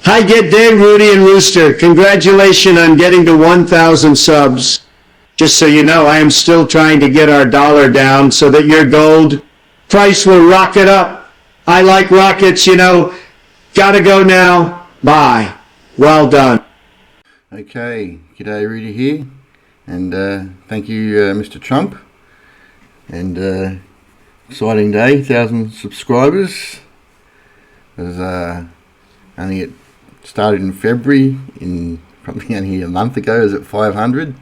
Hi, good day, Rudy and Rooster. Congratulations on getting to 1,000 subs. Just so you know, I am still trying to get our dollar down so that your gold price will rocket up. I like rockets, you know. Gotta go now. Bye. Well done. Okay, g'day, Rudy here, and thank you, Mr. Trump, and exciting day, 1,000 subscribers. It was only it started in February, probably only a month ago. It was at 500,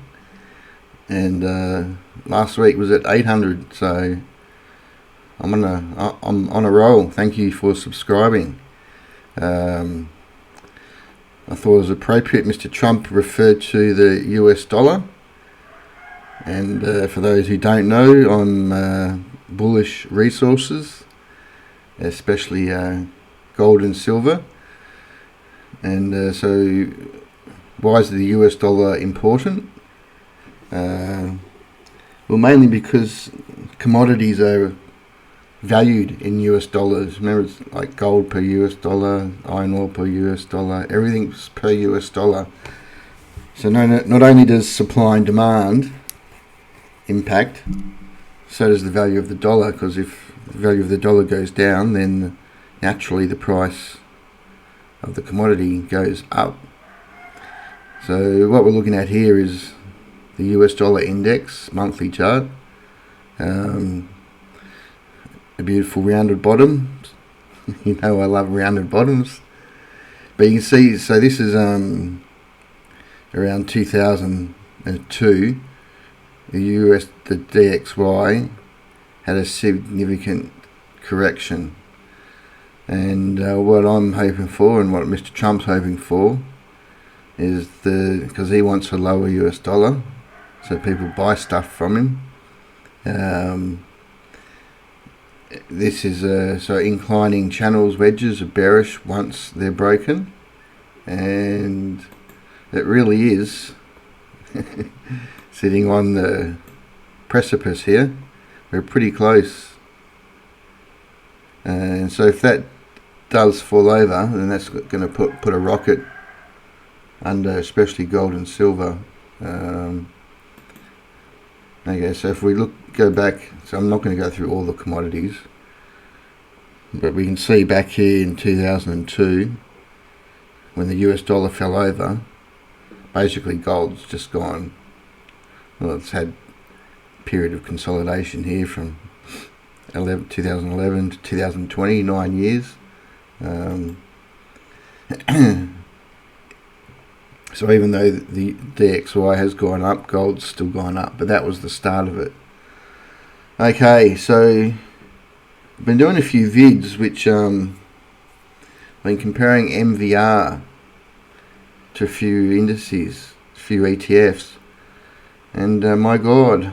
and last week was at 800. So I'm on a roll. Thank you for subscribing. I thought it was appropriate Mr. Trump referred to the US dollar, and for those who don't know, I'm bullish resources, especially gold and silver. And so why is the US dollar important? Well, mainly because commodities are valued in US dollars. Remember, it's like gold per US dollar, iron ore per US dollar, everything's per US dollar. So not only does supply and demand impact, so does the value of the dollar, because if the value of the dollar goes down, then naturally the price of the commodity goes up. So what we're looking at here is the US dollar index monthly chart. A beautiful rounded bottom. You know I love rounded bottoms. But you can see, so this is around 2002. The DXY had a significant correction. And what I'm hoping for, and what Mr. Trump's hoping for, is because he wants a lower US dollar, so people buy stuff from him. This is so inclining channels wedges are bearish once they're broken, and it really is sitting on the precipice here. We're pretty close, and so if that does fall over, then that's going to put a rocket under, especially gold and silver. Okay, so if we go back, so I'm not going to go through all the commodities, but we can see back here in 2002, when the US dollar fell over, basically gold's just gone. Well, it's had a period of consolidation here from 2011 to 2020, 9 years. So even though the DXY has gone up, gold's still gone up, but that was the start of it. Okay, so I've been doing a few vids which been comparing MVR to a few indices, a few ETFs, and my God,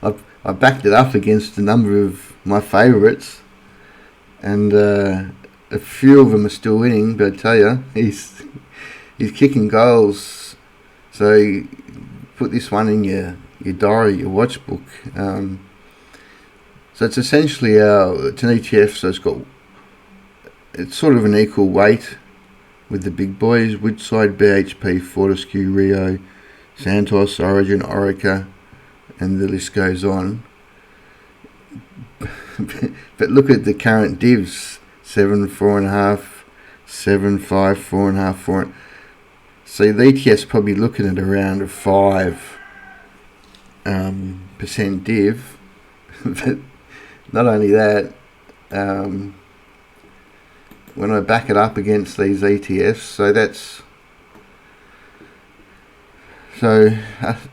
I backed it up against a number of my favourites, and a few of them are still winning, but I tell you, he's kicking goals. So put this one in your diary, your watch book. So it's essentially it's an ETF, so it's sort of an equal weight with the big boys: Woodside, BHP, Fortescue, Rio, Santos, Origin, Orica, and the list goes on. But look at the current divs: 7, 4.5, 7, 5, 4.5, 4. So the ETF's probably looking at around a 5% div. But not only that, when I back it up against these ETFs, so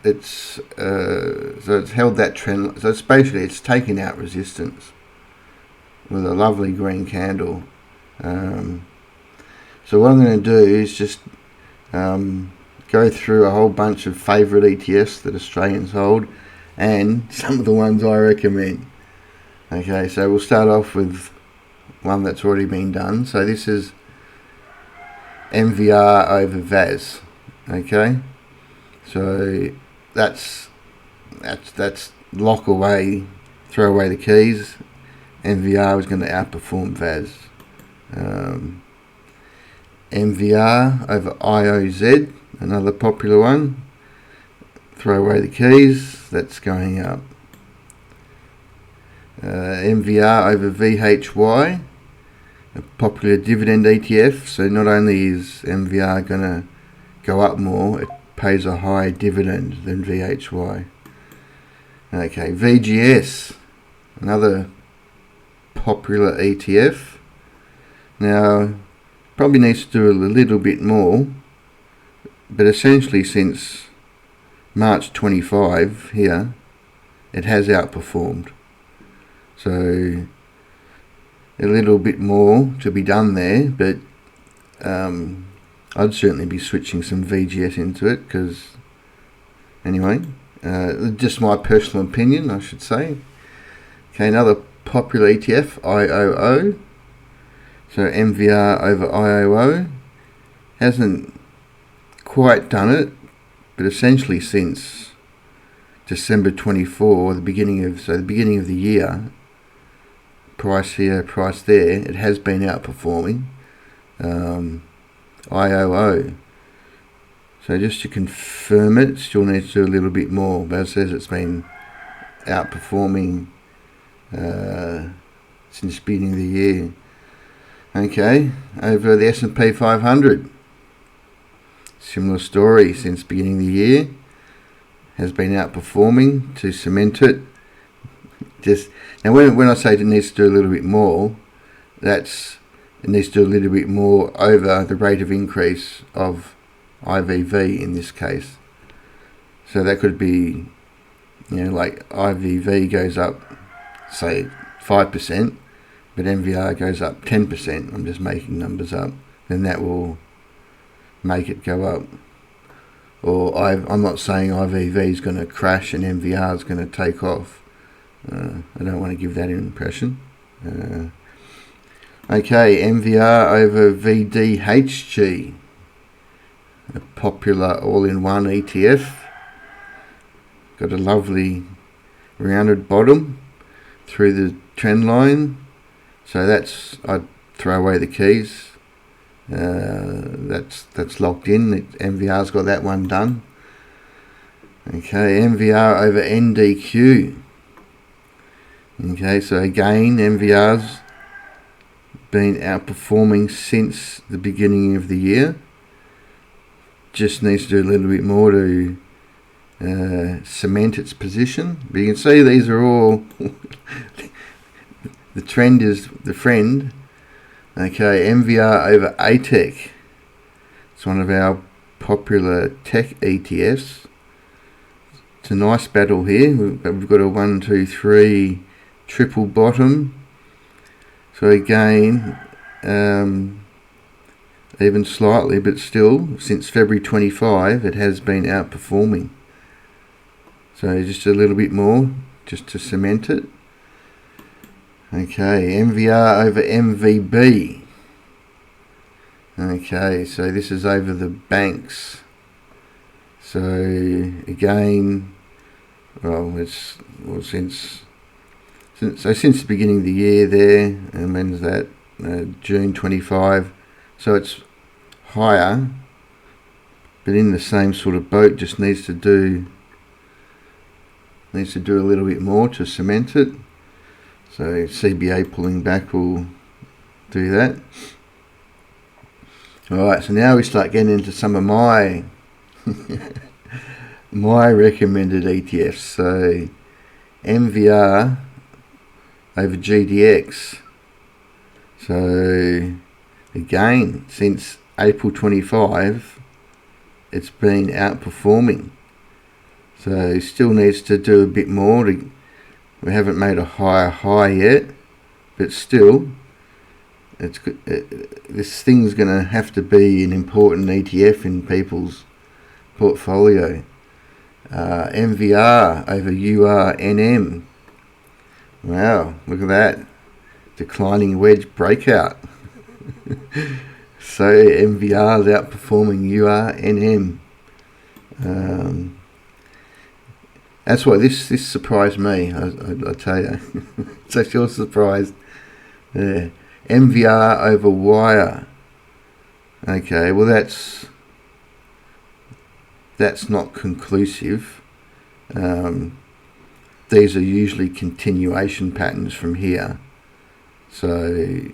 it's held that trend. So it's basically taking out resistance with a lovely green candle. So what I'm going to do is just go through a whole bunch of favourite ETFs that Australians hold, and some of the ones I recommend. Okay, so we'll start off with one that's already been done. So this is MVR over Vas. Okay, so that's lock away, throw away the keys. MVR is going to outperform Vas. MVR over Ioz, another popular one. Throw away the keys, that's going up. MVR over VHY, a popular dividend ETF. So not only is MVR going to go up more, it pays a higher dividend than VHY. Okay, VGS, another popular ETF. Now, probably needs to do a little bit more, but essentially since March 25 here, it has outperformed. So a little bit more to be done there, but I'd certainly be switching some VGS into it, because anyway, just my personal opinion, I should say. Okay, another popular ETF, Ioo. So MVR over Ioo hasn't quite done it, but essentially since December 24, the beginning of the year, price here, price there, it has been outperforming Ioo. So just to confirm it, still needs to do a little bit more, but it says it's been outperforming since the beginning of the year. Okay, over the S&P 500, similar story since beginning of the year, has been outperforming to cement it. Just now, when I say it needs to do a little bit more, it needs to do a little bit more over the rate of increase of IVV in this case. So that could be, like IVV goes up, say 5%, but MVR goes up 10%. I'm just making numbers up. Then that will make it go up. Or I'm not saying IVV is going to crash and MVR is going to take off. I don't want to give that impression. Okay, MVR over VDHG, a popular all-in-one ETF. Got a lovely rounded bottom through the trend line. So I'd throw away the keys. That's locked in. MVR's got that one done. Okay, MVR over Ndq. Okay, so again, MVR's been outperforming since the beginning of the year. Just needs to do a little bit more to cement its position. But you can see these are all the trend is the friend. Okay, MVR over Atec. It's one of our popular tech ETFs. It's a nice battle here. We've got a 1, 2, 3 triple bottom. So again, even slightly, but still, since February 25, it has been outperforming. So just a little bit more, just to cement it. Okay, MVR over MVB. Okay, so this is over the banks. So again, since the beginning of the year there, and when's that? June 25. So it's higher, but in the same sort of boat. Just needs to do a little bit more to cement it. So CBA pulling back will do that. Alright, so now we start getting into some of my my recommended ETFs. So MVR over GDX. So again, since April 25, it's been outperforming. So still needs to do a bit more. We haven't made a higher high yet, but still, it's good. This thing's going to have to be an important ETF in people's portfolio. MVR over Urnm. Wow, look at that. Declining wedge breakout. So MVR is outperforming Urnm. That's why this surprised me. I tell you, it's actually a surprise. Yeah. MVR over Wire. Okay, well that's not conclusive. These are usually continuation patterns from here, so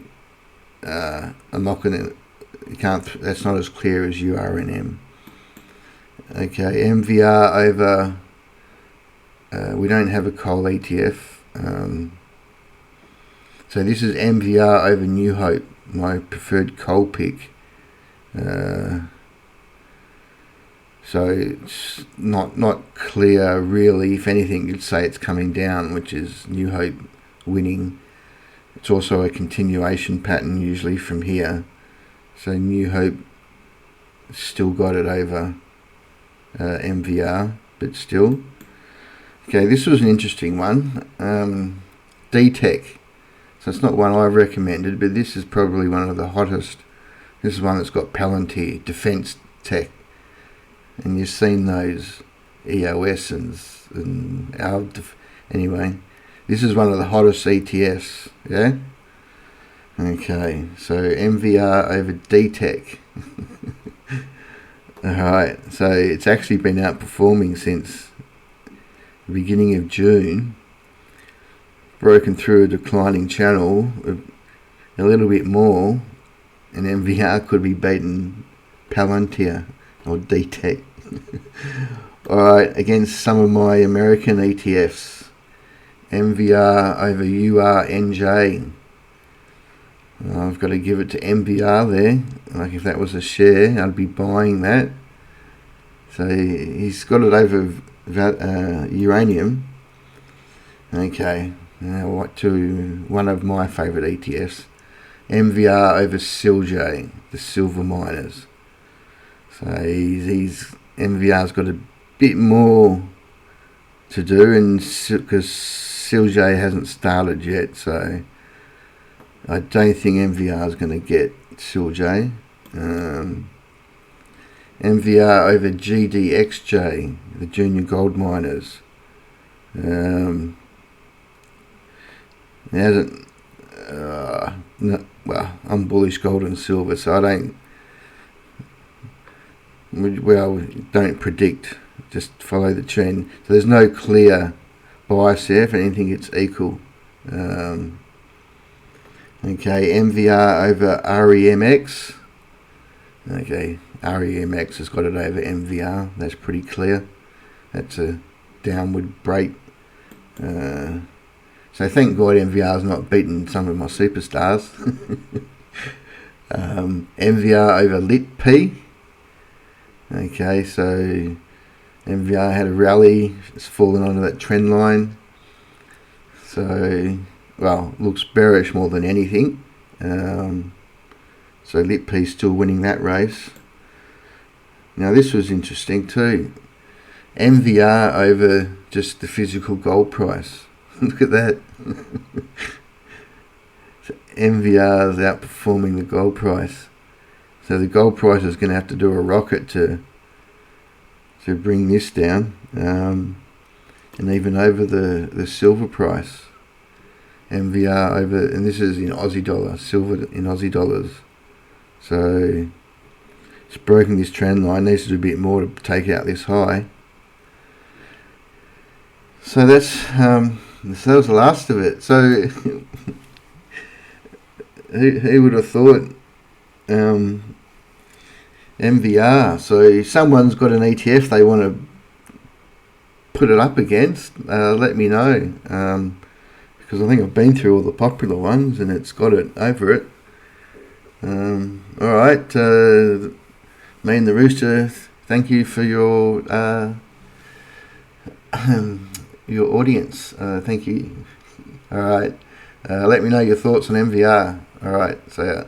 I'm not going to, that's not as clear as Urnm. Okay, MVR over, we don't have a Qual ETF, so this is MVR over New Hope, my preferred Qual pick. So it's not clear really. If anything, you'd say it's coming down, which is New Hope winning. It's also a continuation pattern usually from here. So New Hope still got it over MVR, but still. Okay, this was an interesting one. DTech. So it's not one I've recommended, but this is probably one of the hottest. This is one that's got Palantir, defense tech. And you've seen those EOS and anyway, this is one of the hottest ETFs, yeah? Okay, so MVR over DTech. Alright, so it's actually been outperforming since the beginning of June. Broken through a declining channel a little bit more, and MVR could be beaten Palantir or DTech. Alright, against some of my American ETFs, MVR over URNJ. I've got to give it to MVR there. Like if that was a share, I'd be buying that. So he's got it over uranium. Okay, now what to one of my favourite ETFs, MVR over SILJ, the silver miners. So he's MVR's got a bit more to do, and because SILJ hasn't started yet, so I don't think MVR is going to get SILJ. MVR over GDXJ, the junior gold miners. It hasn't. No, well, I'm bullish gold and silver, so I don't. Well, don't predict, just follow the trend. So there's no clear bias there. If anything, it's equal. Okay, MVR over REMX. Okay, REMX has got it over MVR. That's pretty clear. That's a downward break. So thank God MVR's not beaten some of my superstars. MVR over LitP. Okay, so MVR had a rally, it's fallen onto that trend line. So, well, looks bearish more than anything. So LitP still winning that race. Now this was interesting too. MVR over just the physical gold price. Look at that. So MVR is outperforming the gold price. So the gold price is going to have to do a rocket to bring this down, and even over the silver price. MVR over, and this is in Aussie dollar, silver in Aussie dollars. So it's broken this trend line. Needs to do a bit more to take out this high. So that was the last of it. So who would have thought? MVR. So someone's got an ETF they want to put it up against. Let me know, because I think I've been through all the popular ones and it's got it over it. All right, me and the Rooster, thank you for your audience. Thank you. All right, let me know your thoughts on MVR. All right, see ya.